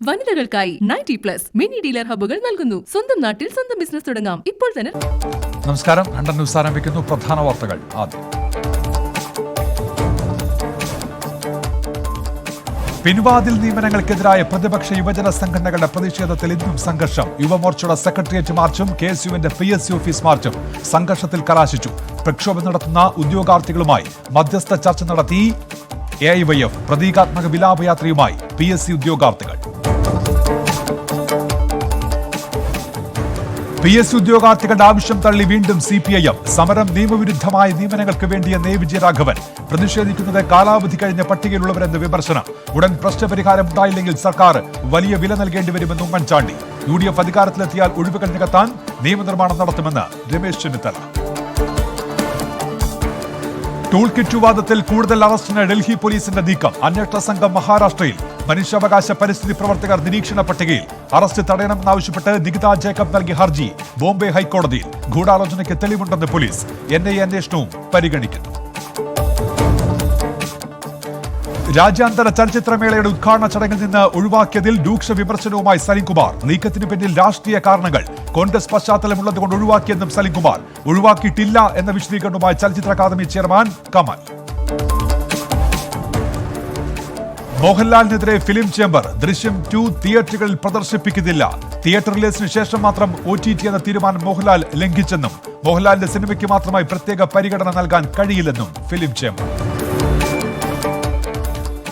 വനിതകൾക്കായി 90+ mini dealer ഹബ്ബുകൾ നൽകുന്നു. സ്വന്തം നാട്ടിൽ സ്വന്തം ബിസിനസ് തുടങ്ങാം ഇപ്പോൾ തന്നെ. നമസ്കാരം. ഹണ്ടൻ ന്യൂസ് ആരംഭിക്കുന്നു. പ്രധാന വാർത്തകൾ ആദ്യം. പിൻവാതിൽ നിയമനങ്ങൾക്കെതിരായ പ്രതിപക്ഷ യുവജന സംഘടനകളുടെ പ്രതിഷേധത്തിൽ ഇന്നും സംഘർഷം. യുവമോർച്ചയുടെ സെക്രട്ടേറിയറ്റ് മാർച്ചും KSUവിന്റെ PSC ഓഫീസ് മാർച്ചും സംഘർഷത്തിൽ കലാശിച്ചു. പ്രക്ഷോഭം നടത്തുന്ന ഉദ്യോഗാർത്ഥികളുമായി മധ്യസ്ഥ ചർച്ച നടത്തി AIYF. പ്രതീകാത്മക വിലാപയാത്രയുമായി PSC ഉദ്യോഗാർത്ഥികൾ. PSC ഉദ്യോഗാർത്ഥികളുടെ ആവശ്യം തള്ളി വീണ്ടും CPIM. സമരം നിയമവിരുദ്ധമായ നിയമനങ്ങൾക്ക് വേണ്ടിയെന്ന് A. വിജയരാഘവൻ. പ്രതിഷേധിക്കുന്നത് കാലാവധി കഴിഞ്ഞ പട്ടികയിലുള്ളവരെന്ന് വിമർശനം. ഉടൻ പ്രശ്നപരിഹാരം ഉണ്ടായില്ലെങ്കിൽ സർക്കാർ വലിയ വില നൽകേണ്ടി വരുമെന്ന് ഉമ്മൻചാണ്ടി. UDF അധികാരത്തിലെത്തിയാൽ ഒഴിവുകൾ നികത്താൻ നിയമനിർമ്മാണം നടത്തുമെന്ന് രമേശ് ചെന്നിത്തല. ടൂൾ കിറ്റ് വിവാദത്തിൽ കൂടുതൽ അറസ്റ്റിന് ഡൽഹി പോലീസിന്റെ നീക്കം. അന്വേഷണ സംഘം മഹാരാഷ്ട്രയിൽ. മനുഷ്യാവകാശ പരിസ്ഥിതി പ്രവർത്തകർ നിരീക്ഷണ പട്ടികയിൽ. അറസ്റ്റ് തടയണമെന്നാവശ്യപ്പെട്ട് നികിത ജേക്കബ് നൽകിയ ഹർജി ബോംബെ ഹൈക്കോടതിയിൽ. ഗൂഢാലോചനയ്ക്ക് തെളിവുണ്ടെന്ന് പോലീസ്. NIA അന്വേഷണവും പരിഗണിക്കുന്നു. രാജ്യാന്തര ചലച്ചിത്രമേളയുടെ ഉദ്ഘാടന ചടങ്ങിൽ നിന്ന് ഒഴിവാക്കിയതിൽ രൂക്ഷ വിമർശനവുമായി സലിംകുമാർ. നീക്കത്തിന് പിന്നിൽ രാഷ്ട്രീയ കാരണങ്ങൾ. കോൺഗ്രസ് പശ്ചാത്തലമുള്ളതുകൊണ്ട് ഒഴിവാക്കിയെന്നും സലിംകുമാർ. ഒഴിവാക്കിയിട്ടില്ല എന്ന വിശദീകരണവുമായി ചലച്ചിത്ര അക്കാദമി ചെയർമാൻ കമൽ. മോഹൻലാലിനെതിരെ ഫിലിം ചേംബർ. ദൃശ്യം 2 തിയേറ്ററുകളിൽ പ്രദർശിപ്പിക്കുന്നില്ല. തിയേറ്റർ റിലീസിന് ശേഷം മാത്രം OTT എന്ന തീരുമാനം മോഹൻലാൽ ലംഘിച്ചെന്നും മോഹൻലാലിന്റെ സിനിമയ്ക്ക് മാത്രമായി പ്രത്യേക പരിഗണന നൽകാൻ കഴിയില്ലെന്നും ഫിലിം ചേംബർ.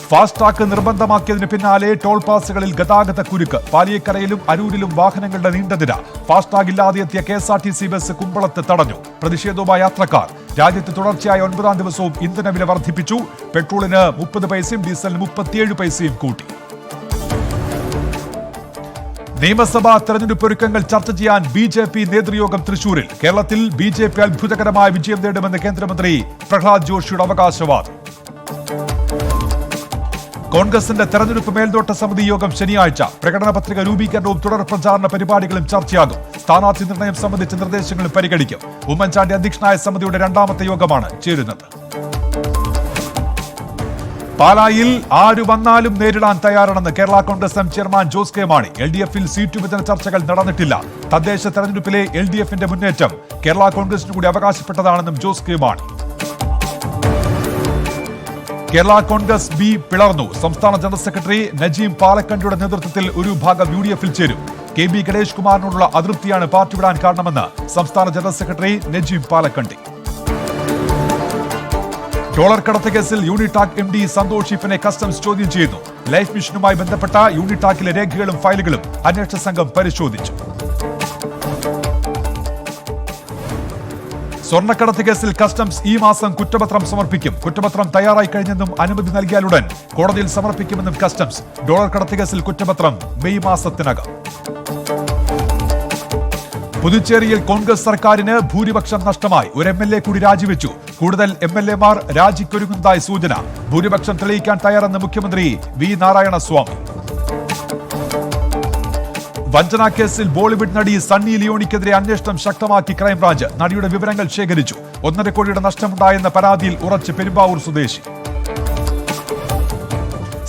ഫാസ്ടാഗ് നിർബന്ധമാക്കിയതിന് പിന്നാലെ ടോൾ പാസുകളിൽ ഗതാഗത കുരുക്ക്. പാലിയേക്കരയിലും അരൂരിലും വാഹനങ്ങളുടെ നീണ്ട നിര. ഫാസ്ടാഗ് ഇല്ലാതെ എത്തിയ KSRTC ബസ് കുമ്പളത്ത് തടഞ്ഞു. പ്രതിഷേധവുമായി യാത്രക്കാർ. രാജ്യത്ത് തുടർച്ചയായ 9ാം ദിവസവും ഇന്ധനവില വർദ്ധിപ്പിച്ചു. പെട്രോളിന് 30 പൈസയും ഡീസലിന് 37 പൈസയും കൂട്ടി. നിയമസഭാ തെരഞ്ഞെടുപ്പ് ഒരുക്കങ്ങൾ ചർച്ച ചെയ്യാൻ BJP നേതൃയോഗം തൃശൂരിൽ. കേരളത്തിൽ BJP അത്ഭുതകരമായ വിജയം നേടുമെന്ന് കേന്ദ്രമന്ത്രി പ്രഹ്ലാദ് ജോഷിയുടെ അവകാശവാദം. കോൺഗ്രസിന്റെ തെരഞ്ഞെടുപ്പ് മേൽനോട്ട സമിതി യോഗം ശനിയാഴ്ച. പ്രകടന പത്രിക രൂപീകരണവും തുടർ പ്രചാരണ പരിപാടികളും ചർച്ചയാകും. സ്ഥാനാർത്ഥി നിർണയം സംബന്ധിച്ച നിർദ്ദേശങ്ങളും പരിഗണിക്കും. ഉമ്മൻചാണ്ടി അധ്യക്ഷനായ സമിതിയുടെ 2ാമത്തെ യോഗമാണ് ചേരുന്നത്. പാലായിൽ ആര് വന്നാലും നേരിടാൻ തയ്യാറാണെന്ന് Kerala Congress M chairman Jose K Mani. LDFൽ സീറ്റ് വിഭജന ചർച്ചകൾ നടന്നിട്ടില്ല. തദ്ദേശ തെരഞ്ഞെടുപ്പിലെ LDFന്റെ മുന്നേറ്റം കേരള കോൺഗ്രസിന് കൂടി അവകാശപ്പെട്ടതാണെന്നും ജോസ് കെ മാണി. കേരള കോൺഗ്രസ് B പിളർന്നു. സംസ്ഥാന ജനറൽ സെക്രട്ടറി നജീം പാലക്കണ്ടിയുടെ നേതൃത്വത്തിൽ ഒരു ഭാഗം UDFൽ ചേരും. KB ഗണേഷ് കുമാറിനോടുള്ള അതൃപ്തിയാണ് പാർട്ടി വിടാൻ കാരണമെന്ന് സംസ്ഥാന general secretary Najeem Palakkandy. Dollar കടത്ത് കേസിൽ യൂണിടാക് MD സന്തോഷ് ഈപ്പനെ കസ്റ്റംസ് ചോദ്യം ചെയ്യുന്നു. ലൈഫ് മിഷനുമായി ബന്ധപ്പെട്ട യൂണിടാക്കിലെ രേഖകളും ഫയലുകളും അന്വേഷണ സംഘം പരിശോധിച്ചു. സ്വർണ്ണക്കടത്ത് കേസിൽ കസ്റ്റംസ് ഈ മാസം കുറ്റപത്രം സമർപ്പിക്കും. കുറ്റപത്രം തയ്യാറായി കഴിഞ്ഞെന്നും അനുമതി നൽകിയാലുടൻ കോടതിയിൽ സമർപ്പിക്കുമെന്നും കസ്റ്റംസ്. ഡോളർ കടത്ത് കേസിൽ കുറ്റപത്രം മെയ് മാസത്തിനകം. പുതുച്ചേരിയിൽ കോൺഗ്രസ് സർക്കാരിന് ഭൂരിപക്ഷം നഷ്ടമായി. ഒരു MLA കൂടി രാജിവെച്ചു. കൂടുതൽ MLAമാർ രാജിക്കൊരുങ്ങുന്നതായി സൂചന. ഭൂരിപക്ഷം തെളിയിക്കാൻ തയ്യാറെന്ന് മുഖ്യമന്ത്രി V. നാരായണസ്വാമി. വഞ്ചനാ കേസിൽ ബോളിവുഡ് നടി സണ്ണി ലിയോണിക്കെതിരെ അന്വേഷണം ശക്തമാക്കി ക്രൈംബ്രാഞ്ച്. നടിയുടെ വിവരങ്ങൾ ശേഖരിച്ചു. 1.5 കോടിയുടെ നഷ്ടമുണ്ടായെന്ന പരാതിയിൽ ഉറച്ച് പെരുമ്പാവൂർ സ്വദേശി.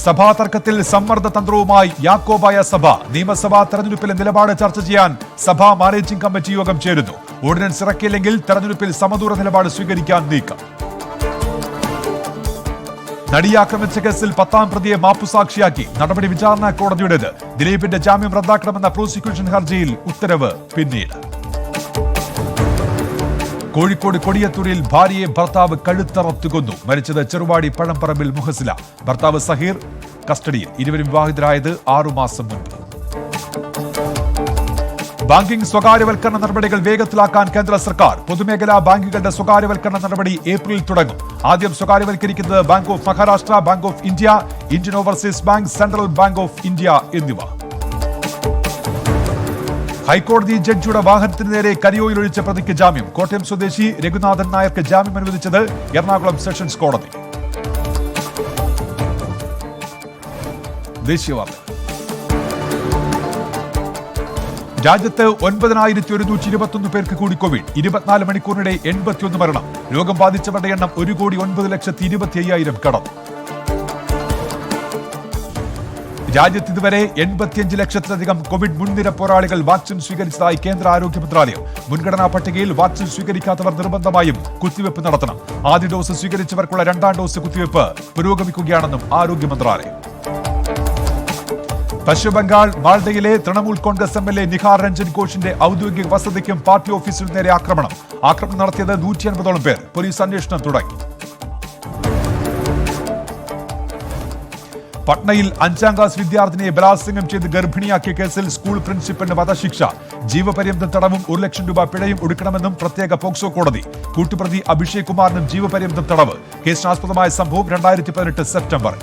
സഭാ തർക്കത്തിൽ സമ്മർദ്ദ തന്ത്രവുമായി യാക്കോബായ സഭ. നിയമസഭാ തെരഞ്ഞെടുപ്പിലെ നിലപാട് ചർച്ച ചെയ്യാൻ സഭാ മാനേജിംഗ് കമ്മിറ്റി യോഗം ചേരുന്നു. ഓർഡിനൻസ് ഇറക്കിയില്ലെങ്കിൽ തെരഞ്ഞെടുപ്പിൽ സമദൂര നിലപാട് സ്വീകരിക്കാൻ നീക്കം. നടിയാക്രമിച്ച കേസിൽ 10ാം പ്രതിയെ മാപ്പുസാക്ഷിയാക്കി. നടപടി വിചാരണ കോടതിയുടേത്. ദിലീപിന്റെ ജാമ്യം റദ്ദാക്കണമെന്ന പ്രോസിക്യൂഷൻ ഹർജിയിൽ ഉത്തരവ് പിന്നീട്. കോഴിക്കോട് കൊടിയത്തൂരിൽ ഭാര്യയെ ഭർത്താവ് കഴുത്തറത്തു കൊന്നു. മരിച്ചത് ചെറുവാടി പഴംപറമ്പിൽ മുഹസില. ഭർത്താവ് സഹീർ കസ്റ്റഡിയിൽ. ഇരുവരും വിവാഹിതരായത് 6 മാസം മുൻപ്. ബാങ്കിംഗ് സ്വകാര്യവൽക്കരണ നടപടികൾ വേഗത്തിലാക്കാൻ കേന്ദ്ര സർക്കാർ. പൊതുമേഖലാ ബാങ്കുകളുടെ സ്വകാര്യവൽക്കരണ നടപടി ഏപ്രിലിൽ തുടങ്ങും. ആദ്യം സ്വകാര്യവൽക്കരിക്കുന്നത് Bank of Maharashtra, Bank of India, Indian Overseas Bank, Central Bank of India എന്നിവ. ഹൈക്കോടതി ജഡ്ജിയുടെ വാഹനത്തിന് നേരെ കരിയോയിൽ ഒഴിച്ച പ്രതിക്ക് ജാമ്യം. കോട്ടയം സ്വദേശി രഘുനാഥൻ നായർക്ക് ജാമ്യം അനുവദിച്ചത് എറണാകുളം സെഷൻസ് കോടതി. ദേശീയവാർത്ത. രാജ്യത്ത് 9,121 പേർക്ക് കൂടി കോവിഡ്. 24 മണിക്കൂറിനിടെ 81 മരണം. രോഗം ബാധിച്ചവരുടെ എണ്ണം 1,09,25,000 കടന്നു. രാജ്യത്ത് ഇതുവരെ 85 ലക്ഷത്തിലധികം കോവിഡ് മുൻനിര പോരാളികൾ വാക്സിൻ സ്വീകരിച്ചതായി കേന്ദ്ര ആരോഗ്യ മന്ത്രാലയം. മുൻഗണനാ പട്ടികയിൽ വാക്സിൻ സ്വീകരിക്കാത്തവർ നിർബന്ധമായും കുത്തിവയ്പ് നടത്തണം. ആദ്യ ഡോസ് സ്വീകരിച്ചവർക്കുള്ള രണ്ടാം ഡോസ് കുത്തിവയ്പ് പുരോഗമിക്കുകയാണെന്നും ആരോഗ്യ മന്ത്രാലയം. പശ്ചിമബംഗാൾ മാൾഡയിലെ തൃണമൂൽ കോൺഗ്രസ് MLA നിഹാർ രഞ്ജൻ ഘോഷിന്റെ ഔദ്യോഗിക വസതിക്കും പാർട്ടി ഓഫീസിനും നേരെ ആക്രമണം നടത്തിയത് 150ഓളം പേർ. പോലീസ് അന്വേഷണം തുടങ്ങി. പട്നയിൽ 5ാം ക്ലാസ് വിദ്യാർത്ഥിനിയെ ബലാത്സംഗം ചെയ്ത് ഗർഭിണിയാക്കിയ കേസിൽ സ്കൂൾ പ്രിൻസിപ്പലിന് വധശിക്ഷ. ജീവപര്യന്തം തടവും 1 ലക്ഷം രൂപ പിഴയും ഒടുക്കണമെന്നും പ്രത്യേക പോക്സോ കോടതി. കൂട്ടുപ്രതി അഭിഷേക് കുമാറിനും ജീവപര്യന്തം തടവ്. കേസിനാസ്പദമായ സംഭവം 2018 സെപ്റ്റംബർ.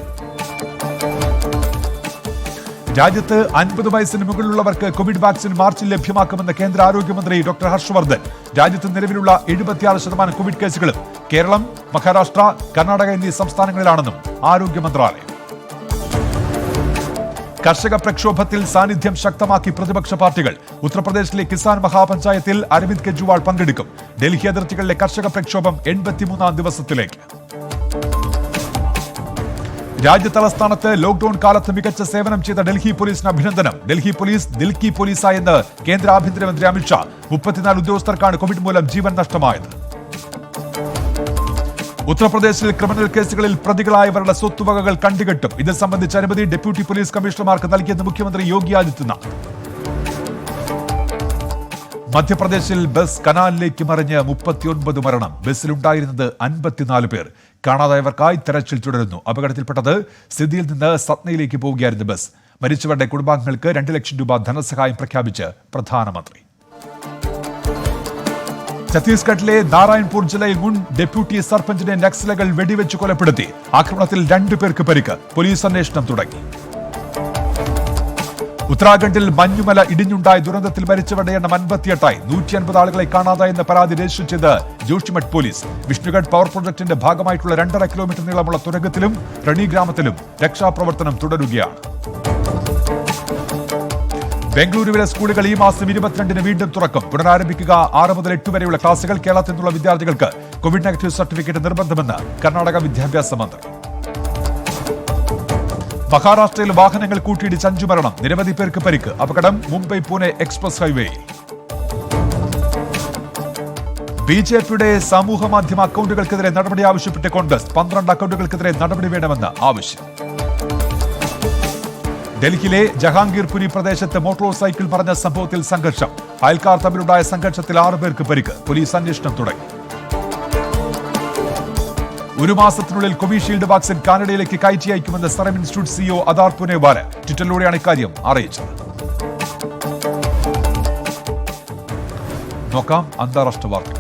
രാജ്യത്ത് 50 വയസ്സിന് മുകളിലുള്ളവർക്ക് കോവിഡ് വാക്സിൻ മാർച്ചിൽ ലഭ്യമാക്കുമെന്ന് കേന്ദ്ര ആരോഗ്യമന്ത്രി ഡോക്ടർ ഹർഷവർദ്ധൻ. രാജ്യത്ത് നിലവിലുള്ള 76% കോവിഡ് കേസുകളും കേരളം, മഹാരാഷ്ട്ര, കർണാടക എന്നീ സംസ്ഥാനങ്ങളിലാണെന്നും ആരോഗ്യ മന്ത്രാലയം. കർഷക പ്രക്ഷോഭത്തിൽ സാന്നിധ്യം ശക്തമാക്കി പ്രതിപക്ഷ പാർട്ടികൾ. ഉത്തർപ്രദേശിലെ കിസാൻ മഹാപഞ്ചായത്തിൽ അരവിന്ദ് കെജ്രിവാൾ പങ്കെടുക്കും. ഡൽഹി അതിർത്തികളിലെ കർഷക പ്രക്ഷോഭം 83ാം ദിവസത്തിലേക്ക്. രാജ്യതലസ്ഥാനത്ത് ലോക്ഡൌൺ കാലത്ത് മികച്ച സേവനം ചെയ്ത ഡൽഹി പോലീസിന് അഭിനന്ദനം. ഡൽഹി പോലീസ് ദിൽക്കി പോലീസായെന്ന് കേന്ദ്ര ആഭ്യന്തരമന്ത്രി അമിത്ഷാ. 34 ഉദ്യോഗസ്ഥർക്കാണ് കോവിഡ് മൂലം ജീവൻ നഷ്ടമായത്. ഉത്തർപ്രദേശിൽ ക്രിമിനൽ കേസുകളിൽ പ്രതികളായവരുടെ സ്വത്തുവകകൾ കണ്ടുകെട്ടും. ഇത് സംബന്ധിച്ച് അനുമതി ഡെപ്യൂട്ടി പോലീസ് കമ്മീഷണർമാർക്ക് നൽകിയെന്ന് മുഖ്യമന്ത്രി യോഗി ആദിത്യനാഥ്. മധ്യപ്രദേശിൽ ബസ് കനാലിലേക്ക് മറിഞ്ഞ് 39 മരണം. ബസ്സിലുണ്ടായിരുന്നത് 54 പേർ. കാണാതായവർക്കായി തെരച്ചിൽ തുടരുന്നു. അപകടത്തിൽപ്പെട്ടത് സിദ്ധിയിൽ നിന്ന് സത്നയിലേക്ക് പോവുകയായിരുന്നു ബസ്. മരിച്ചവരുടെ കുടുംബാംഗങ്ങൾക്ക് 2 ലക്ഷം രൂപ ധനസഹായം പ്രഖ്യാപിച്ച് പ്രധാനമന്ത്രി. ഛത്തീസ്ഗഡിലെ നാരായൺപൂർ ജില്ലയിൽ മുൻ ഡെപ്യൂട്ടി സർപഞ്ചിനെ നക്സലുകൾ വെടിവെച്ച് കൊലപ്പെടുത്തി. ആക്രമണത്തിൽ 2 പേർക്ക് പരിക്ക്. പോലീസ് അന്വേഷണം തുടങ്ങി. ഉത്തരാഖണ്ഡിൽ മഞ്ഞുമല ഇടിഞ്ഞുണ്ടായ ദുരന്തത്തിൽ മരിച്ചവരുടെ എണ്ണം 58ആയി. 150 ആളുകളെ കാണാതായെന്ന പരാതി രജിസ്റ്റർ ചെയ്ത് ജോഷിമഠ് പോലീസ്. വിഷ്ണുഗഡ് പവർ പ്രൊജക്ടിന്റെ ഭാഗമായിട്ടുള്ള 2.5 കിലോമീറ്റർ നീളമുള്ള തുരങ്കത്തിലും റണി ഗ്രാമത്തിലും രക്ഷാപ്രവർത്തനം തുടരുകയാണ്. ബംഗളൂരുവിലെ സ്കൂളുകൾ ഈ മാസം 22-ന് വീണ്ടും തുറക്കും. പുനരാരംഭിക്കുക 6 മുതൽ 8 വരെയുള്ള ക്ലാസുകൾ. കേരളത്തിൽ നിന്നുള്ള വിദ്യാർത്ഥികൾക്ക് കോവിഡ് നെഗറ്റീവ് സർട്ടിഫിക്കറ്റ് നിർബന്ധമെന്ന് കർണാടക വിദ്യാഭ്യാസ മന്ത്രി. മഹാരാഷ്ട്രയിൽ വാഹനങ്ങൾ കൂട്ടിയിടിച്ച് 5 മരണം. നിരവധി പേർക്ക് പരിക്ക്. അപകടം മുംബൈ പൂനെ എക്സ്പ്രസ് ഹൈവേയിൽ. ബിജെപിയുടെ സമൂഹ മാധ്യമ അക്കൗണ്ടുകൾക്കെതിരെ നടപടി ആവശ്യപ്പെട്ട് കോൺഗ്രസ്. 12 അക്കൗണ്ടുകൾക്കെതിരെ നടപടി വേണമെന്ന് ആവശ്യം. ഡൽഹിയിലെ ജഹാംഗീർപുരി പ്രദേശത്ത് മോട്ടോർ സൈക്കിൾ മറിഞ്ഞ സംഭവത്തിൽ സംഘർഷം. അയൽക്കാർ തമ്മിലുണ്ടായ സംഘർഷത്തിൽ 6 പേർക്ക് പരിക്ക്. പോലീസ് അന്വേഷണം തുടങ്ങി. 1 മാസത്തിനുള്ളിൽ കോവിഷീൽഡ് വാക്സിൻ കാനഡയിലേക്ക് കയറ്റി അയക്കുമെന്ന് serum institute CEO Adar Poonawalla ട്വിറ്ററിലൂടെയാണ് ഇക്കാര്യം അറിയിച്ചത്. നോക്കാം അന്താരാഷ്ട്ര വാർത്തകൾ.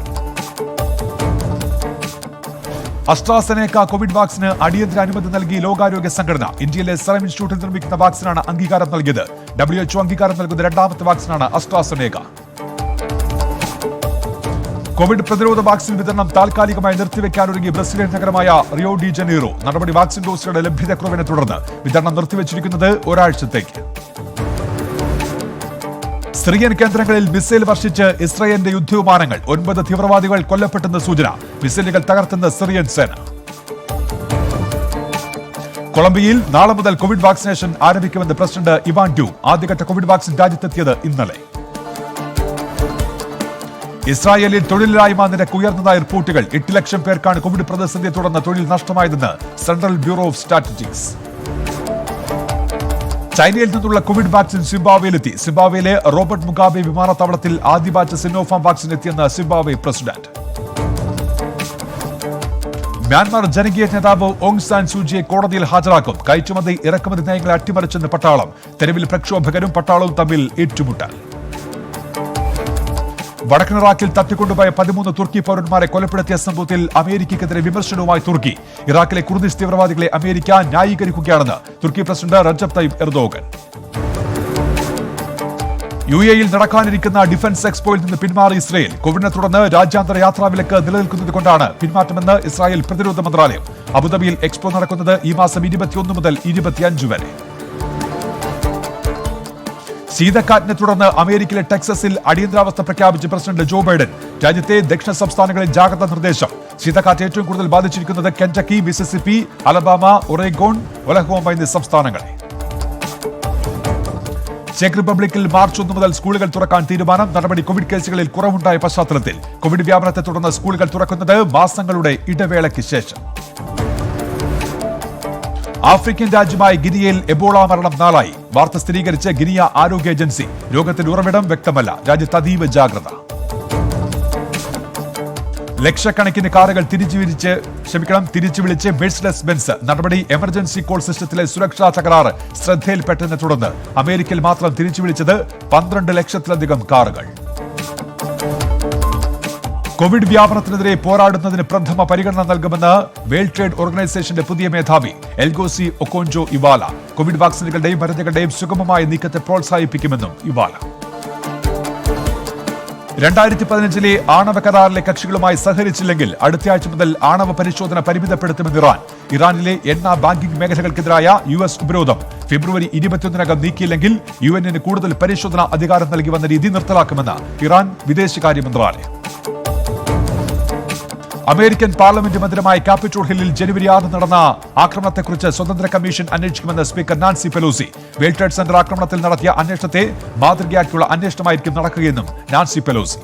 അസ്ട്രാസെനേക്ക കോവിഡ് വാക്സിന് അടിയന്തര അനുമതി നൽകി ലോകാരോഗ്യ സംഘടന. ഇന്ത്യയിലെ സെറം ഇൻസ്റ്റിറ്റ്യൂട്ടിൽ നിർമ്മിക്കുന്ന വാക്സിനാണ് അംഗീകാരം നൽകിയത്. WHO അംഗീകാരം നൽകുന്ന 2ാമത്തെ വാക്സിനാണ് അസ്ട്രാസെനേക്ക. കോവിഡ് പ്രതിരോധ വാക്സിൻ വിതരണം താൽക്കാലികമായി നിർത്തിവെക്കാനൊരുങ്ങി ബ്രസീലിയൻ നഗരമായ റിയോ ഡി ജനീറോ. നടപടി വാക്സിൻ ഡോസുകളുടെ ലഭ്യതക്കുറവിനെ തുടർന്ന് വിതരണം നിർത്തിവെച്ചിരിക്കുന്നത് ഒരാഴ്ചത്തേക്ക്. സിറിയൻ കേന്ദ്രങ്ങളിൽ മിസൈൽ വർഷിച്ച് ഇസ്രായേലിന്റെ യുദ്ധവിമാനങ്ങൾ. 9 തീവ്രവാദികൾ കൊല്ലപ്പെട്ടെന്ന് സൂചന. മിസൈലുകൾ തകർത്തെന്ന് സിറിയൻ സേന. കൊളംബിയയിൽ നാളെ മുതൽ കോവിഡ് വാക്സിനേഷൻ ആരംഭിക്കുമെന്ന് പ്രസിഡന്റ് ഇവാൻ ഡ്യൂക്ക്. ആദ്യഘട്ട കോവിഡ് വാക്സിൻ രാജ്യത്തെത്തിയത് ഇന്നലെ. ഇസ്രായേലിൽ തൊഴിലില്ലായ്മ നിരക്ക് ഉയർന്നതായി റിപ്പോർട്ടുകൾ. 8 ലക്ഷം പേർക്കാണ് കോവിഡ് പ്രതിസന്ധിയെ തുടർന്ന് തൊഴിൽ നഷ്ടമായതെന്ന് സെൻട്രൽ ബ്യൂറോ ഓഫ് സ്റ്റാറ്റിസ്റ്റിക്സ്. ചൈനയിൽ നിന്നുള്ള കോവിഡ് വാക്സിൻ സിംബാബ്വേയിലെത്തി. സിംബാബ്വേയിലെ റോബർട്ട് മുഗാബെ വിമാനത്താവളത്തിൽ ആദ്യ ബാച്ച് സിനോഫാം വാക്സിൻ എത്തിയെന്ന് സിംബാബ്വെ പ്രസിഡന്റ്. മ്യാൻമാർ ജനകീയ നേതാവ് ഓങ് സാൻ സൂചിയെ കോടതിയിൽ ഹാജരാക്കും. കയറ്റുമതി ഇറക്കുമതി നയങ്ങളെ അട്ടിമറിച്ചെന്ന് പട്ടാളം. തെരുവിൽ പ്രക്ഷോഭകരും പട്ടാളവും തമ്മിൽ ഏറ്റുമുട്ടൽ. വടക്കൻ ഇറാഖിൽ തട്ടിക്കൊണ്ടുപോയ 13 തുർക്കി പൗരന്മാരെ കൊലപ്പെടുത്തിയ സംഭവത്തിൽ അമേരിക്കയ്ക്കെതിരെ വിമർശനവുമായി തുർക്കി. ഇറാഖിലെ കുർദിഷ് തീവ്രവാദികളെ അമേരിക്ക ന്യായീകരിക്കുകയാണെന്ന് തുർക്കി പ്രസിഡന്റ് റജബ് തയ്യിബ് എർദോഗൻ. UAEയിൽ നടക്കാനിരിക്കുന്ന ഡിഫൻസ് എക്സ്പോയിൽ നിന്ന് പിന്മാറി ഇസ്രായേൽ. കോവിഡിനെ തുടർന്ന് രാജ്യാന്തര യാത്രാവിലക്ക് നിലനിൽക്കുന്നത് കൊണ്ടാണ് പിന്മാറ്റമെന്ന് ഇസ്രായേൽ പ്രതിരോധ മന്ത്രാലയം. അബുദാബിയിൽ എക്സ്പോ നടക്കുന്നത് ഈ മാസം 21 മുതൽ 25 വരെ. ശീതക്കാറ്റിനെ തുടർന്ന് അമേരിക്കയിലെ ടെക്സസിൽ അടിയന്തരാവസ്ഥ പ്രഖ്യാപിച്ച പ്രസിഡന്റ് ജോ ബൈഡൻ. രാജ്യത്തെ ദക്ഷിണ സംസ്ഥാനങ്ങളിൽ ജാഗ്രതാ നിർദ്ദേശം. ശീതക്കാറ്റ് ഏറ്റവും കൂടുതൽ ബാധിച്ചിരിക്കുന്നത് കെന്റക്കി, മിസിസിപ്പി, അലബാമ, ഒറേഗോൺ, ഒലഹോമ എന്നീ സംസ്ഥാനങ്ങളെ. ചെക്ക് റിപ്പബ്ലിക്കിൽ മാർച്ച് 1 മുതൽ സ്കൂളുകൾ തുറക്കാൻ തീരുമാനം. നടപടി കോവിഡ് കേസുകളിൽ കുറവുണ്ടായ പശ്ചാത്തലത്തിൽ. കോവിഡ് വ്യാപനത്തെ തുടർന്ന് സ്കൂളുകൾ തുറക്കുന്നത് മാസങ്ങളുടെ ഇടവേളയ്ക്ക് ശേഷം. ആഫ്രിക്കൻ രാജ്യമായ ഗിനിയയിൽ എബോള മരണം 4ആയി. വാർത്ത സ്ഥിരീകരിച്ച് ഗിനിയ ആരോഗ്യ ഏജൻസി. രോഗത്തിന്റെ ഉറവിടം വ്യക്തമല്ല. രാജ്യത്ത് അതീവ ജാഗ്രത. ലക്ഷക്കണക്കിന് കാറുകൾ തിരിച്ചു വിളിച്ച് മെഴ്സിഡസ് ബെൻസ്. നടപടി എമർജൻസി കോൾ സിസ്റ്റത്തിലെ സുരക്ഷാ തകരാറ് ശ്രദ്ധയിൽപ്പെട്ടതിനെ തുടർന്ന് അമേരിക്കയിൽ മാത്രം തിരിച്ചു വിളിച്ചത് 12 ലക്ഷത്തിലധികം കാറുകൾ. കോവിഡ് വ്യാപനത്തിനെതിരെ പോരാടുന്നതിന് പ്രഥമ പരിഗണന നൽകുമെന്ന് വേൾഡ് ട്രേഡ് ഓർഗനൈസേഷന്റെ പുതിയ മേധാവി എൽഗോസി ഒക്കോൻജോ ഇവാല. കോവിഡ് വാക്സിനുകളുടെയും മരുന്നുകളുടെയും സുഗമമായ നീക്കത്തെ പ്രോത്സാഹിപ്പിക്കുമെന്നും ഇവാല. 2015 ആണവ കരാറിലെ കക്ഷികളുമായി സഹകരിച്ചില്ലെങ്കിൽ അടുത്തയാഴ്ച മുതൽ ആണവ പരിശോധന പരിമിതപ്പെടുത്തുമെന്ന് ഇറാൻ. ഇറാനിലെ എണ്ണ ബാങ്കിംഗ് മേഖലകൾക്കെതിരായ US ഉപരോധം ഫെബ്രുവരി 21-നകം നീക്കിയില്ലെങ്കിൽ UN കൂടുതൽ പരിശോധനാ അധികാരം നൽകി വന്ന രീതി നിർത്തലാക്കുമെന്ന് ഇറാൻ വിദേശകാര്യ മന്ത്രാലയം. അമേരിക്കൻ പാർലമെന്റ് മന്ദിരമായ ക്യാപിറ്റോൾ ഹില്ലിൽ ജനുവരി 6 നടന്ന ആക്രമണത്തെക്കുറിച്ച് സ്വതന്ത്ര കമ്മീഷൻ അന്വേഷിക്കുമെന്ന് speaker Nancy Pelosi. World Trade Center ആക്രമണത്തിൽ നടത്തിയ അന്വേഷണത്തെ മാതൃകയാക്കിയുള്ള അന്വേഷണമായിരിക്കും നടക്കുകയെന്നും Nancy Pelosi.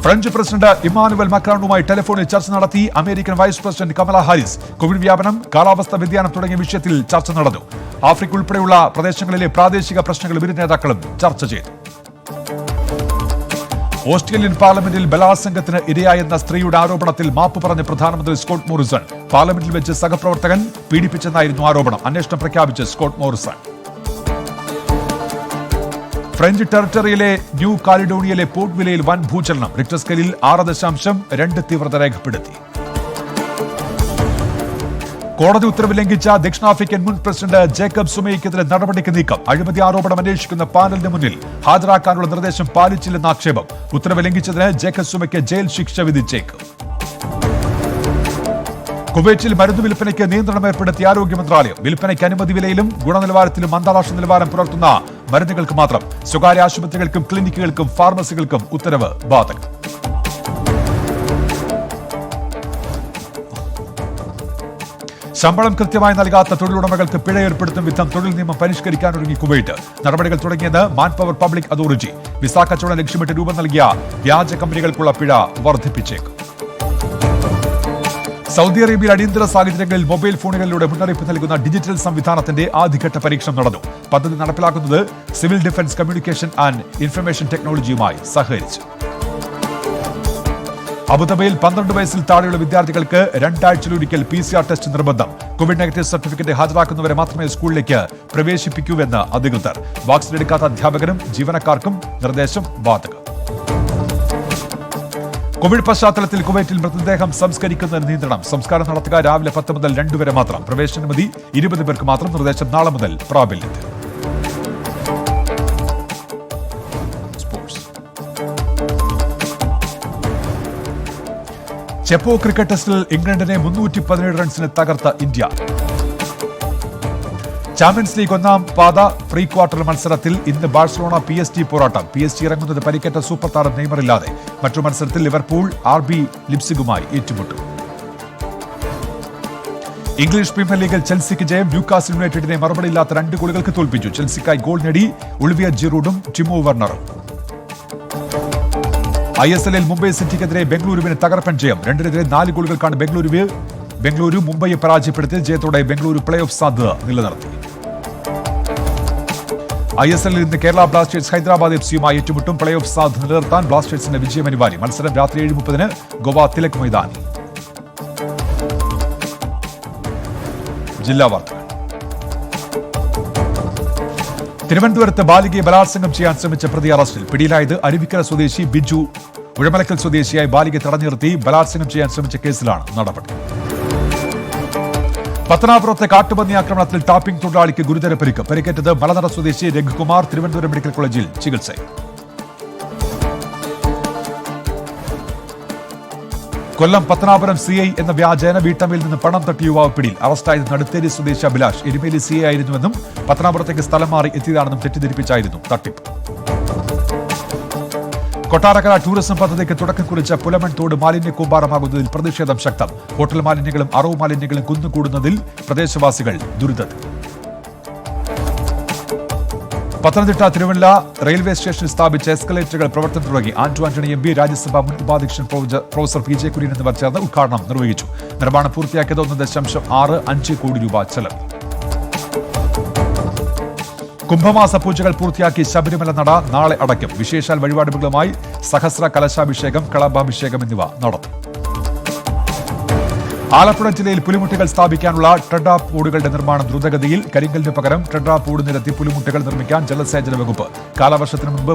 French president Emmanuel മക്രോണുമായി ടെലിഫോണിൽ ചർച്ച നടത്തി American vice president Kamala Harris. Covid വ്യാപനം, കാലാവസ്ഥാ വ്യതിയാനം തുടങ്ങിയ വിഷയത്തിൽ ചർച്ച നടന്നു. ആഫ്രിക്ക ഉൾപ്പെടെയുള്ള പ്രദേശങ്ങളിലെ പ്രാദേശിക പ്രശ്നങ്ങൾ ഇരു നേതാക്കളും ചർച്ച ചെയ്തു. ഓസ്ട്രേലിയൻ പാർലമെന്റിൽ ബലാത്സംഗത്തിന് ഇരയായെന്ന സ്ത്രീയുടെ ആരോപണത്തിൽ മാപ്പ് പറഞ്ഞ പ്രധാനമന്ത്രി സ്കോട്ട് മോറിസൺ. പാർലമെന്റിൽ വെച്ച് സഹപ്രവർത്തകൻ പീഡിപ്പിച്ചെന്നായിരുന്നു ആരോപണം. അന്വേഷണം പ്രഖ്യാപിച്ച് സ്കോട്ട് മോറിസൺ. ഫ്രഞ്ച് ടെറിട്ടറിയിലെ ന്യൂ കാലിഡോണിയയിലെ പോർട്ട് വിലയിൽ വൻ ഭൂചലനം. റിക്ടർ സ്കെയിലിൽ 6.2 തീവ്രത രേഖപ്പെടുത്തി. കോടതി ഉത്തരവ് ലംഘിച്ച ദക്ഷിണാഫ്രിക്കൻ മുൻ പ്രസിഡന്റ് ജേക്കബ് സുമയ്ക്കെതിരെ നടപടിക്ക് നീക്കം. അഴിമതി ആരോപണം അന്വേഷിക്കുന്ന പാനലിന് മുന്നിൽ ഹാജരാക്കാനുള്ള നിർദ്ദേശം പാലിച്ചില്ലെന്ന ആക്ഷേപം. ഉത്തരവ് ലംഘിച്ചതിന് ജേക്കബ് സുമയ്ക്ക് ജയിൽ ശിക്ഷ വിധിച്ചേക്കും. കുവൈറ്റിൽ മരുന്ന് വിൽപ്പനയ്ക്ക് നിയന്ത്രണം ഏർപ്പെടുത്തിയ ആരോഗ്യ മന്ത്രാലയം. വിൽപ്പനയ്ക്ക് അനുമതി വിലയിലും ഗുണനിലവാരത്തിലും അന്താരാഷ്ട്ര നിലവാരം പുലർത്തുന്ന മരുന്നുകൾക്ക് മാത്രം. സ്വകാര്യ ആശുപത്രികൾക്കും ക്ലിനിക്കുകൾക്കും ഫാർമസികൾക്കും ഉത്തരവ് ബാധകം. ശമ്പളം കൃത്യമായി നൽകാത്ത തൊഴിലുടമകൾക്ക് പിഴ ഏർപ്പെടുത്തും വിധം തൊഴിൽ നിയമം പരിഷ്കരിക്കാനൊരുങ്ങി കുവൈറ്റ്. നടപടികൾ തുടങ്ങിയത് മാൻപവർ പബ്ലിക് അതോറിറ്റി. വിസ കച്ചവടം ലക്ഷ്യമിട്ട് രൂപം നൽകിയ വ്യാജ കമ്പനികൾക്കുള്ള പിഴ വർദ്ധിപ്പിച്ചേക്കും. സൗദി അറേബ്യയിൽ അടിയന്തര സാഹചര്യങ്ങളിൽ മൊബൈൽ ഫോണുകളിലൂടെ മുന്നറിയിപ്പ് നൽകുന്ന ഡിജിറ്റൽ സംവിധാനത്തിന്റെ ആദ്യഘട്ട പരീക്ഷണം നടന്നു. പദ്ധതി നടപ്പിലാക്കുന്നത് civil defence communication and information ടെക്നോളജിയുമായി സഹകരിച്ചു. അബുദാബിയിൽ 12 വയസ്സിൽ താഴെയുള്ള വിദ്യാർത്ഥികൾക്ക് 2 ആഴ്ചയിലൊരിക്കൽ PCR ടെസ്റ്റ് നിർബന്ധം. കോവിഡ് നെഗറ്റീവ് സർട്ടിഫിക്കറ്റ് ഹാജരാക്കുന്നവരെ മാത്രമേ സ്കൂളിലേക്ക് പ്രവേശിപ്പിക്കൂവെന്ന് അധികൃതർ. വാക്സിൻ എടുക്കാത്ത അധ്യാപകരും ജീവനക്കാർക്കും നിർദ്ദേശം ബാധകം. കോവിഡ് പശ്ചാത്തലത്തിൽ കുവൈറ്റിൽ മൃതദേഹം സംസ്കരിക്കുന്നതിന് നിയന്ത്രണം. സംസ്കാരം നടത്തുക രാവിലെ 10 മുതൽ 2 വരെ മാത്രം. പ്രവേശനാനുമതി 20 പേർക്ക് മാത്രം. നിർദ്ദേശം നാളെ മുതൽ പ്രാബല്യത്തിൽ. ചെപ്പോ ക്രിക്കറ്റ് ടെസ്റ്റിൽ ഇംഗ്ലണ്ടിനെ 317 റൺസിന് തകർത്ത ഇന്ത്യ. ചാമ്പ്യൻസ് ലീഗ് 1-ാം പാദ പ്രീ ക്വാർട്ടർ മത്സരത്തിൽ ഇന്ന് ബാഴ്സലോണ PSG പോരാട്ടം. PSG ഇറങ്ങുന്നത് പരിക്കേറ്റ സൂപ്പർ താരം നെയ്മറില്ലാതെ. മറ്റൊരു മത്സരത്തിൽ ലിവർപൂൾ RB ലിപ്സിഗുമായി ഏറ്റുമുട്ടും. ഇംഗ്ലീഷ് പ്രീമിയർ ലീഗിൽ ചെൽസിക്ക് ജയം. ന്യൂകാസിൽ യുണൈറ്റഡിനെ മറുപടിയില്ലാത്ത 2 ഗോളുകൾക്ക് തോൽപ്പിച്ചു. ചെൽസിക്കായി ഗോൾ നേടി ഒളിവിയർ ജിറൂഡും ടിമോ വെർണറും. ISLൽ മുംബൈ സിറ്റിക്കെതിരെ ബംഗളൂരുവിന് തകർപ്പൻ ജയം. 2-നെതിരെ 4 ഗോളുകൾക്കാണ് ബംഗളൂരു മുംബൈയെ പരാജയപ്പെടുത്തി. ജയത്തോടെ ബംഗളൂരു പ്ലേ ഓഫ് സാധ്യത നിലനിർത്തി. ISLൽ ഇന്ന് കേരള ബ്ലാസ്റ്റേഴ്സ് ഹൈദരാബാദ് FCയുമായി ഏറ്റുമുട്ടും. പ്ലേ ഓഫ് സാധ്യത നിലനിർത്താൻ ബ്ലാസ്റ്റേഴ്സിന്റെ വിജയം അനിവാര്യം. മത്സരം രാത്രി 7:30 ഗോവ തിലക് മൈതാനിൽ. ജില്ലാ വാർത്തകൾ. തിരുവനന്തപുരത്ത് ബാലികയെ ബലാത്സംഗം ചെയ്യാൻ ശ്രമിച്ച പ്രതി അറസ്റ്റിൽ. പിടിയിലായത് അരുവിക്കര സ്വദേശി ബിജു. ഉഴമലക്കൽ സ്വദേശിയായ ബാലികയെ തടഞ്ഞു നിർത്തി ബലാത്സംഗം ചെയ്യാൻ ശ്രമിച്ച കേസിലാണ് നടപടി. പത്തനാപുരത്തെ കാട്ടുപന്നി ആക്രമണത്തിൽ ടാപ്പിംഗ് തൊഴിലാളിക്ക് ഗുരുതര പരിക്ക്. പരിക്കേറ്റത് മലനട സ്വദേശി രഘുകുമാർ. തിരുവനന്തപുരം മെഡിക്കൽ കോളേജിൽ ചികിത്സയിൽ. കൊല്ലം പത്തനാപുരം CI എന്ന വ്യാജേന വീട്ടമ്മയിൽ നിന്ന് പണം തട്ടിയ യുവാവ് പിടിയിൽ. അറസ്റ്റായത് നടുത്തേരി സ്വദേശി അഭിലാഷ്. എരുമേലി CI ആയിരുന്നുവെന്നും പത്തനാപുരത്തേക്ക് സ്ഥലം മാറി എത്തിയതാണെന്നും തെറ്റിദ്ധരിപ്പിച്ചായിരുന്നു തട്ടിപ്പ്. കൊട്ടാരക്കര ടൂറിസം പദ്ധതിക്ക് തുടക്കം കുറിച്ച പുലമൺ തോട് മാലിന്യ കൂമ്പാരമാകുന്നതിൽ പ്രതിഷേധം ശക്തം. ഹോട്ടൽ മാലിന്യങ്ങളും അറവ് മാലിന്യങ്ങളും കുന്നുകൂടുന്നതിൽ പ്രദേശവാസികൾ ദുരിതത്തിൽ. പത്തനംതിട്ട തിരുവല്ല റെയിൽവേ സ്റ്റേഷനിൽ സ്ഥാപിച്ച എസ്കലേറ്ററുകൾ പ്രവർത്തനം തുടങ്ങി. ആന്റണി എം പി, രാജ്യസഭാ മുൻ ഉപാധ്യക്ഷൻ പ്രൊഫസർ പി ജെ കുര്യൻ എന്നിവർ ചേർന്ന് ഉദ്ഘാടനം നിർവഹിച്ചു. നിർമ്മാണം പൂർത്തിയാക്കിയത് 1.65 കോടി രൂപ ചെലവ്. കുംഭമാസ പൂജകൾ പൂർത്തിയാക്കി ശബരിമല നട നാളെ അടയ്ക്കും. വിശേഷാൽ വഴിപാടുകളുമായി സഹസ്ര കലശാഭിഷേകം, കളഭാഭിഷേകം എന്നിവ നടത്തും. ആലപ്പുഴ ജില്ലയിൽ പുലിമുട്ടുകൾ സ്ഥാപിക്കാനുള്ള ട്രെഡാപ്പ് ബോർഡുകളുടെ നിർമ്മാണം ദ്രുതഗതിയിൽ. കരിങ്കലിന് പകരം ട്രെഡാപ്പ് ബോർഡ് നിരത്തി പുലിമുട്ടുകൾ നിർമ്മിക്കാൻ ജലസേചന വകുപ്പ്. കാലവർഷത്തിന് മുൻപ്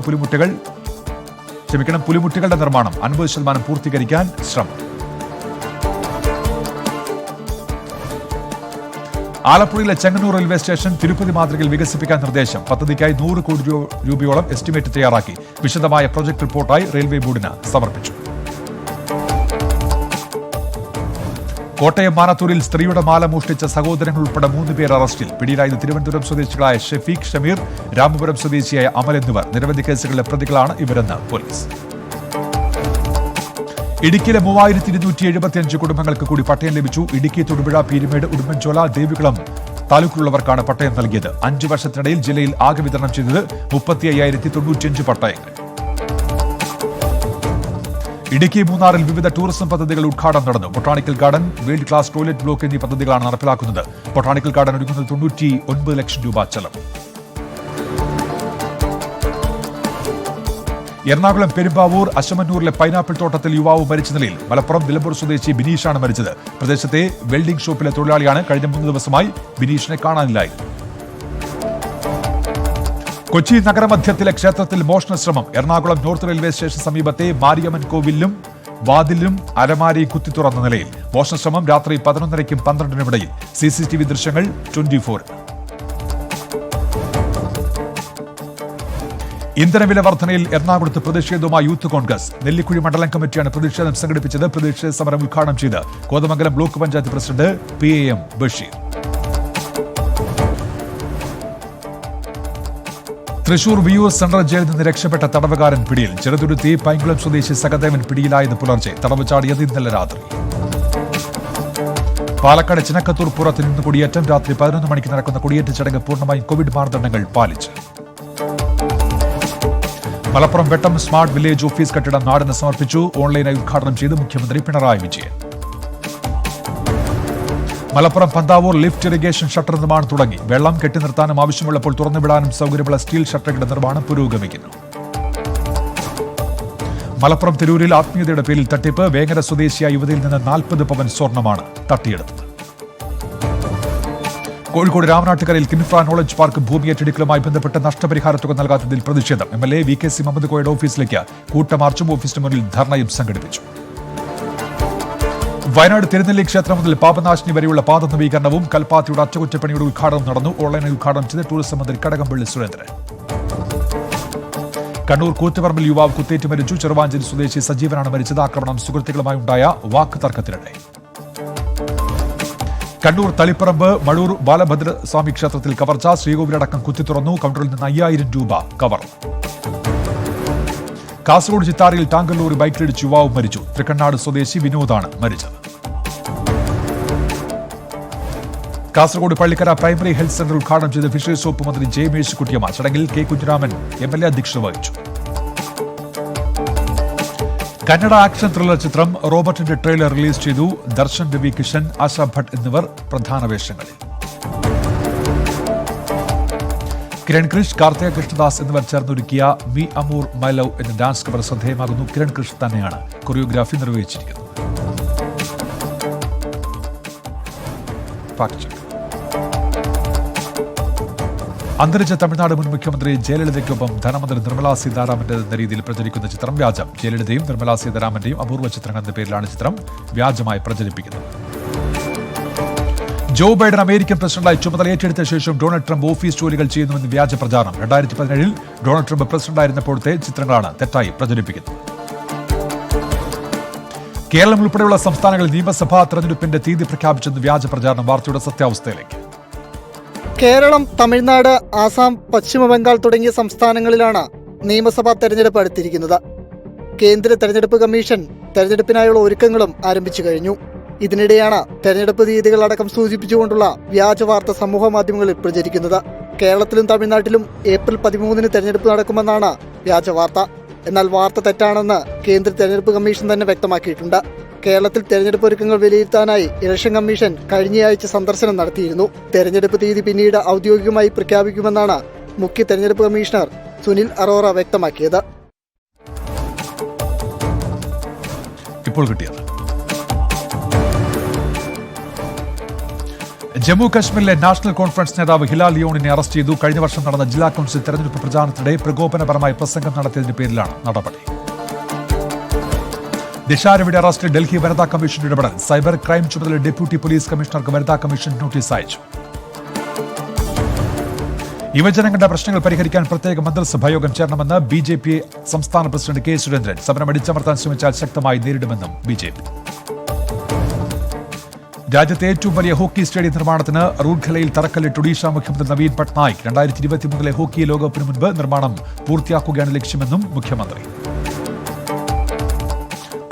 പുലിമുട്ടുകളുടെ നിർമ്മാണം 50% പൂർത്തീകരിക്കാൻ ശ്രമം. ആലപ്പുഴയിലെ ചെങ്ങന്നൂർ റെയിൽവേ സ്റ്റേഷൻ തിരുപ്പതി മാതൃകയിൽ വികസിപ്പിക്കാൻ നിർദ്ദേശം. പദ്ധതിക്കായി 100 കോടി രൂപയോളം എസ്റ്റിമേറ്റ് തയ്യാറാക്കി. വിശദമായ പ്രൊജക്ട് റിപ്പോർട്ടായി റെയിൽവേ ബോർഡിന് സമർപ്പിച്ചു. കോട്ടയം മാനത്തൂരിൽ സ്ത്രീയുടെ മാല മോഷ്ടിച്ച സഹോദരങ്ങൾ ഉൾപ്പെടെ 3 പേർ അറസ്റ്റിൽ. പിടിയിലായത് തിരുവനന്തപുരം സ്വദേശികളായ ഷെഫീഖ് ഷമീർ, രാമപുരം സ്വദേശിയായ അമൽ എന്നിവർ. നിരവധി കേസുകളിലെ പ്രതികളാണ് ഇവരെന്ന് പോലീസ്. ഇടുക്കിയിലെ 3275 കുടുംബങ്ങൾക്ക് കൂടി പട്ടയം ലഭിച്ചു. ഇടുക്കി, തൊടുപുഴ, പീരുമേട്, ഉടുമ്പൻചോല, ദേവികുളം താലൂക്കിലുള്ളവർക്കാണ് പട്ടയം നൽകിയത്. 5 വർഷത്തിനിടയിൽ ജില്ലയിൽ ആകെ വിതരണം ചെയ്തത് 35,095 പട്ടയങ്ങൾ. ഇടുക്കി, മൂന്നാറിൽ വിവിധ ടൂറിസം പദ്ധതികൾ ഉദ്ഘാടനം നടന്നു. Botanical garden, world class toilet block എന്നീ പദ്ധതികളാണ് നടപ്പിലാക്കുന്നത്. ബൊട്ടാണിക്കൽ ഗാർഡൻ ഒരുക്കുന്നത് 99 ലക്ഷം രൂപ ചെലവ്. എറണാകുളം പെരുമ്പാവൂർ അശമന്നൂരിലെ പൈനാപ്പിൾ തോട്ടത്തിൽ യുവാവ് മരിച്ച നിലയിൽ. മലപ്പുറം നിലമ്പൂർ സ്വദേശി ബിനീഷാണ് മരിച്ചത്. പ്രദേശത്തെ വെൽഡിംഗ് ഷോപ്പിലെ തൊഴിലാളിയാണ്. കഴിഞ്ഞ 3 ദിവസമായി ബിനീഷിനെ കാണാനില്ലായിരുന്നു. കൊച്ചി നഗരമധ്യത്തിലെ ക്ഷേത്രത്തിൽ മോഷണശ്രമം. എറണാകുളം നോർത്ത് റെയിൽവേ സ്റ്റേഷൻ സമീപത്തെ മാരിയമ്മൻ കോവിലും വാതിലും അലമാരയും കുത്തി തുറന്ന നിലയിൽ. മോഷണശ്രമം രാത്രി 11:30നും 12:00നും ഇടയിൽ. CCTV ദൃശ്യങ്ങൾ 24. ഇന്ധനവില വർധനയിൽ എറണാകുളത്ത് പ്രതിഷേധവുമായി യൂത്ത് കോൺഗ്രസ്. നെല്ലിക്കുഴി മണ്ഡലം കമ്മിറ്റിയാണ് പ്രതിഷേധം സംഘടിപ്പിച്ചത്. പ്രതിഷേധ സമരം ഉദ്ഘാടനം ചെയ്ത് Kothamangalam block panchayat president PAM Basheer. Thrissur Viyyur central ജയിലിൽ നിന്ന് രക്ഷപ്പെട്ട തടവുകാരൻ പിടിയിൽ. ചെറുതുരുത്തി പൈങ്കുളം സ്വദേശി സഹദേവൻ പിടിയിലായത് പുലർച്ചെ. തടവ് ചാടിയത് ഇന്നലെ രാത്രി. പാലക്കാട് ചിനക്കത്തൂർ പുറത്ത് നിന്ന് കൊടിയേറ്റം. രാത്രി 11 മണിക്ക് നടക്കുന്ന കൊടിയേറ്റ ചടങ്ങ് പൂർണ്ണമായും കോവിഡ് മാനദണ്ഡങ്ങൾ പാലിച്ച്. മലപ്പുറം വെട്ടം സ്മാർട്ട് വില്ലേജ് ഓഫീസ് കെട്ടിടം നാടിന് സമർപ്പിച്ചു. ഓൺലൈനായി ഉദ്ഘാടനം ചെയ്ത് മുഖ്യമന്ത്രി Pinarayi Vijayan. Malappuram Panthavoor lift irrigation shutter നിർമ്മാണം തുടങ്ങി. വെള്ളം കെട്ടി നിർത്താനും ആവശ്യമുള്ളപ്പോൾ തുറന്നുവിടാനും സൗകര്യമുള്ള സ്റ്റീൽ ഷട്ടറുകളുടെ നിർമ്മാണം പുരോഗമിക്കുന്നു. മലപ്പുറം തിരൂരിൽ ആത്മീയതയുടെ പേരിൽ തട്ടിപ്പ്. വേങ്ങര സ്വദേശിയായ യുവതിയിൽ നിന്ന് 40 പവൻ സ്വർണ്ണമാണ് തട്ടിയെടുത്തത്. കോഴിക്കോട് രാമനാട്ടുകരയിൽ കിൻഫ്ര നോളജ് പാർക്ക് ഭൂമി ഏറ്റെടുക്കലുമായി ബന്ധപ്പെട്ട് നഷ്ടപരിഹാര തുക നൽകാത്തതിൽ പ്രതിഷേധം. MLA VKC മുഹമ്മദ് കോയയുടെ ഓഫീസിലേക്ക് കൂട്ടമാർച്ചും ഓഫീസിന് മുന്നിൽ ധർണയും സംഘടിപ്പിച്ചു. വയനാട് തിരുനെല്ലി ക്ഷേത്രം മുതൽ പാപനാശിനി വരെയുള്ള പാത നവീകരണവും കൽപ്പാത്തിയുടെ അറ്റകുറ്റപ്പണിയുടെ ഉദ്ഘാടനം നടന്നു. ഓൺലൈനായി ഉദ്ഘാടനം ചെയ്ത് ടൂറിസം മന്ത്രി കടകംപള്ളി സുരേന്ദ്രൻ. കണ്ണൂർ കൂത്തുപറമ്പിൽ യുവാവ് കുത്തേറ്റ് മരിച്ചു. ചെറുവാഞ്ചേരി സ്വദേശി സജീവനാണ് മരിച്ചത്. ആക്രമണം സുഹൃത്തുക്കളുമായി ഉണ്ടായ വാക്ക് തർക്കത്തിനിടെ. കണ്ണൂർ തളിപ്പറമ്പ് മഴൂർ ബാലഭദ്രസ്വാമി ക്ഷേത്രത്തിൽ കവർച്ച. ശ്രീകോവിലടക്കം കുത്തിത്തുറന്നു. കൗണ്ടറിൽ നിന്ന് 5000 രൂപ കവർന്നു. കാസർഗോഡ് ചിത്താറിയിൽ ടാങ്കർ ലോറി ബൈക്കിലിടിച്ച് യുവാവ് മരിച്ചു. തൃക്കണ്ണാട് സ്വദേശി വിനോദാണ് മരിച്ചത്. Kasaragod Pallikkara primary health centre ഉദ്ഘാടനം ചെയ്ത ഫിഷറീസ് വകുപ്പ് മന്ത്രി ജെ മേഴ്സിക്കുട്ടിയമ്മ. ചടങ്ങിൽ കെ കുഞ്ഞിരാമൻ MLA അധ്യക്ഷത വഹിച്ചു. കന്നഡ ആക്ഷൻ ത്രില്ലർ ചിത്രം റോബർട്ടിന്റെ ട്രെയിലർ റിലീസ് ചെയ്തു. ദർശൻ, രവി കിഷൻ, ആശാ ഭട്ട് എന്നിവർ പ്രധാന വേഷങ്ങളിൽ. കിരൺ കൃഷ്, കാർത്തിക കൃഷ്ണദാസ് എന്നിവർ ചേർന്നൊരുക്കിയ മി അമൂർ മൈ ലവ് എന്ന ഡാൻസ് കവർ ശ്രദ്ധേയമാകുന്നു. കിരൺ കൃഷ് തന്നെയാണ് കൊറിയോഗ്രാഫി നിർവഹിച്ചിരിക്കുന്നത്. അന്തരിച്ച തമിഴ്നാട് മുൻ മുഖ്യമന്ത്രി ജയലളിതയ്ക്കൊപ്പം ധനമന്ത്രി നിർമ്മലാ സീതാരാമന്റെ എന്ന രീതിയിൽ പ്രചരിക്കുന്ന ചിത്രം വ്യാജം. ജയലളിതയും നിർമ്മലാ സീതാരാമന്റെയും അപൂർവ ചിത്രങ്ങൾ എന്ന പേരിലാണ് ചിത്രം വ്യാജമായി പ്രചരിപ്പിക്കുന്നത്. ജോ ബൈഡൻ അമേരിക്കൻ പ്രസിഡന്റായി ചുമതല ഏറ്റെടുത്ത ശേഷം ഡൊണാൾഡ് ട്രംപ് ഓഫീസ് ജോലികൾ ചെയ്യുന്നുവെന്ന് വ്യാജ പ്രചാരണം. 2017 ഡൊണാൾഡ് ട്രംപ് പ്രസിഡന്റായിരുന്നപ്പോഴത്തെ ചിത്രങ്ങളാണ് തെറ്റായി പ്രചരിപ്പിക്കുന്നത്. കേരളം ഉൾപ്പെടെയുള്ള സംസ്ഥാനങ്ങളിൽ നിയമസഭാ തെരഞ്ഞെടുപ്പിന്റെ തീയതി പ്രഖ്യാപിച്ചെന്ന് വ്യാജ പ്രചാരണം. വാർത്തയുടെ സത്യാവസ്ഥയിലേക്ക്. കേരളം, തമിഴ്നാട്, ആസാം, പശ്ചിമബംഗാൾ തുടങ്ങിയ സംസ്ഥാനങ്ങളിലാണ് നിയമസഭാ തെരഞ്ഞെടുപ്പ് അടുത്തിരിക്കുന്നത്. കേന്ദ്ര തെരഞ്ഞെടുപ്പ് കമ്മീഷൻ തെരഞ്ഞെടുപ്പിനായുള്ള ഒരുക്കങ്ങളും ആരംഭിച്ചു കഴിഞ്ഞു. ഇതിനിടെയാണ് തെരഞ്ഞെടുപ്പ് തീയതികളടക്കം സൂചിപ്പിച്ചുകൊണ്ടുള്ള വ്യാജ വാർത്ത സമൂഹ മാധ്യമങ്ങളിൽ പ്രചരിക്കുന്നത്. കേരളത്തിലും തമിഴ്നാട്ടിലും ഏപ്രിൽ 13 തെരഞ്ഞെടുപ്പ് നടക്കുമെന്നാണ് വ്യാജ വാർത്ത. എന്നാൽ വാർത്ത തെറ്റാണെന്ന് കേന്ദ്ര തെരഞ്ഞെടുപ്പ് കമ്മീഷൻ തന്നെ വ്യക്തമാക്കിയിട്ടുണ്ട്. കേരളത്തിൽ തെരഞ്ഞെടുപ്പ് ഒരുക്കങ്ങൾ വിലയിരുത്താനായി ഇലക്ഷൻ കമ്മീഷൻ കഴിഞ്ഞയാഴ്ച സന്ദർശനം നടത്തിയിരുന്നു. തെരഞ്ഞെടുപ്പ് തീയതി പിന്നീട് ഔദ്യോഗികമായി പ്രഖ്യാപിക്കുമെന്നാണ് മുഖ്യ തെരഞ്ഞെടുപ്പ് കമ്മീഷണർ സുനിൽ അറോറ വ്യക്തമാക്കിയത്. ഇപ്പോൾ കിട്ടിയത് ജമ്മു കശ്മീരിലെ നാഷണൽ കോൺഫറൻസ് നേതാവ് ഹിലാൽ ലിയോണിനെ അറസ്റ്റ് ചെയ്തു. കഴിഞ്ഞ വർഷം നടന്ന ജില്ലാ കൌൺസിൽ തെരഞ്ഞെടുപ്പ് പ്രചാരണത്തിനിടെ പ്രകോപനപരമായി പ്രസംഗം നടത്തിയതിന്റെ പേരിലാണ് നടപടി. ദിശാരവിയുടെ അറസ്റ്റ് ഡൽഹി വനിതാ കമ്മീഷൻ ഇടപെടൽ. സൈബർ ക്രൈം ചുമതല ഡെപ്യൂട്ടി പോലീസ് കമ്മീഷണർക്ക് വനിതാ കമ്മീഷൻ നോട്ടീസ് അയച്ചു. യുവജനങ്ങളുടെ പ്രശ്നങ്ങൾ പരിഹരിക്കാൻ പ്രത്യേക മന്ത്രിസഭാ യോഗം ചേരണമെന്ന് BJP സംസ്ഥാന പ്രസിഡന്റ് കെ സുരേന്ദ്രൻ. സമരം അടിച്ചമർത്താൻ ശ്രമിച്ചാൽ ശക്തമായി നേരിടുമെന്നും BJP. രാജ്യത്തെ ഏറ്റവും വലിയ ഹോക്കി സ്റ്റേഡിയം നിർമ്മാണത്തിന് റൂർഖലയിൽ തറക്കല്ലിട്ട് ഒഡീഷ മുഖ്യമന്ത്രി നവീൻ പട്നായിക്. 2023 ഹോക്കി ലോകകപ്പിന് മുൻപ് നിർമ്മാണം പൂർത്തിയാക്കുകയാണ് ലക്ഷ്യമെന്നും മുഖ്യമന്ത്രി.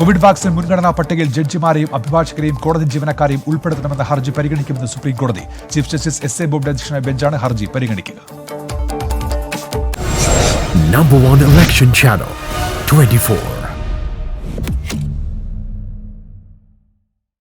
കോവിഡ് വാക്സിൻ മുൻഗണനാ പട്ടികയിൽ ജഡ്ജിമാരെയും അഭിഭാഷകരെയും കോടതി ജീവനക്കാരെയും ഉൾപ്പെടുത്തണമെന്ന ഹർജി പരിഗണിക്കുമെന്ന് സുപ്രീം കോടതി. ചീഫ് ജസ്റ്റിസ് SA ബോബ്ഡെ അധ്യക്ഷനായ ബെഞ്ചാണ് ഹർജി പരിഗണിക്കുക. Number 1 election channel 24.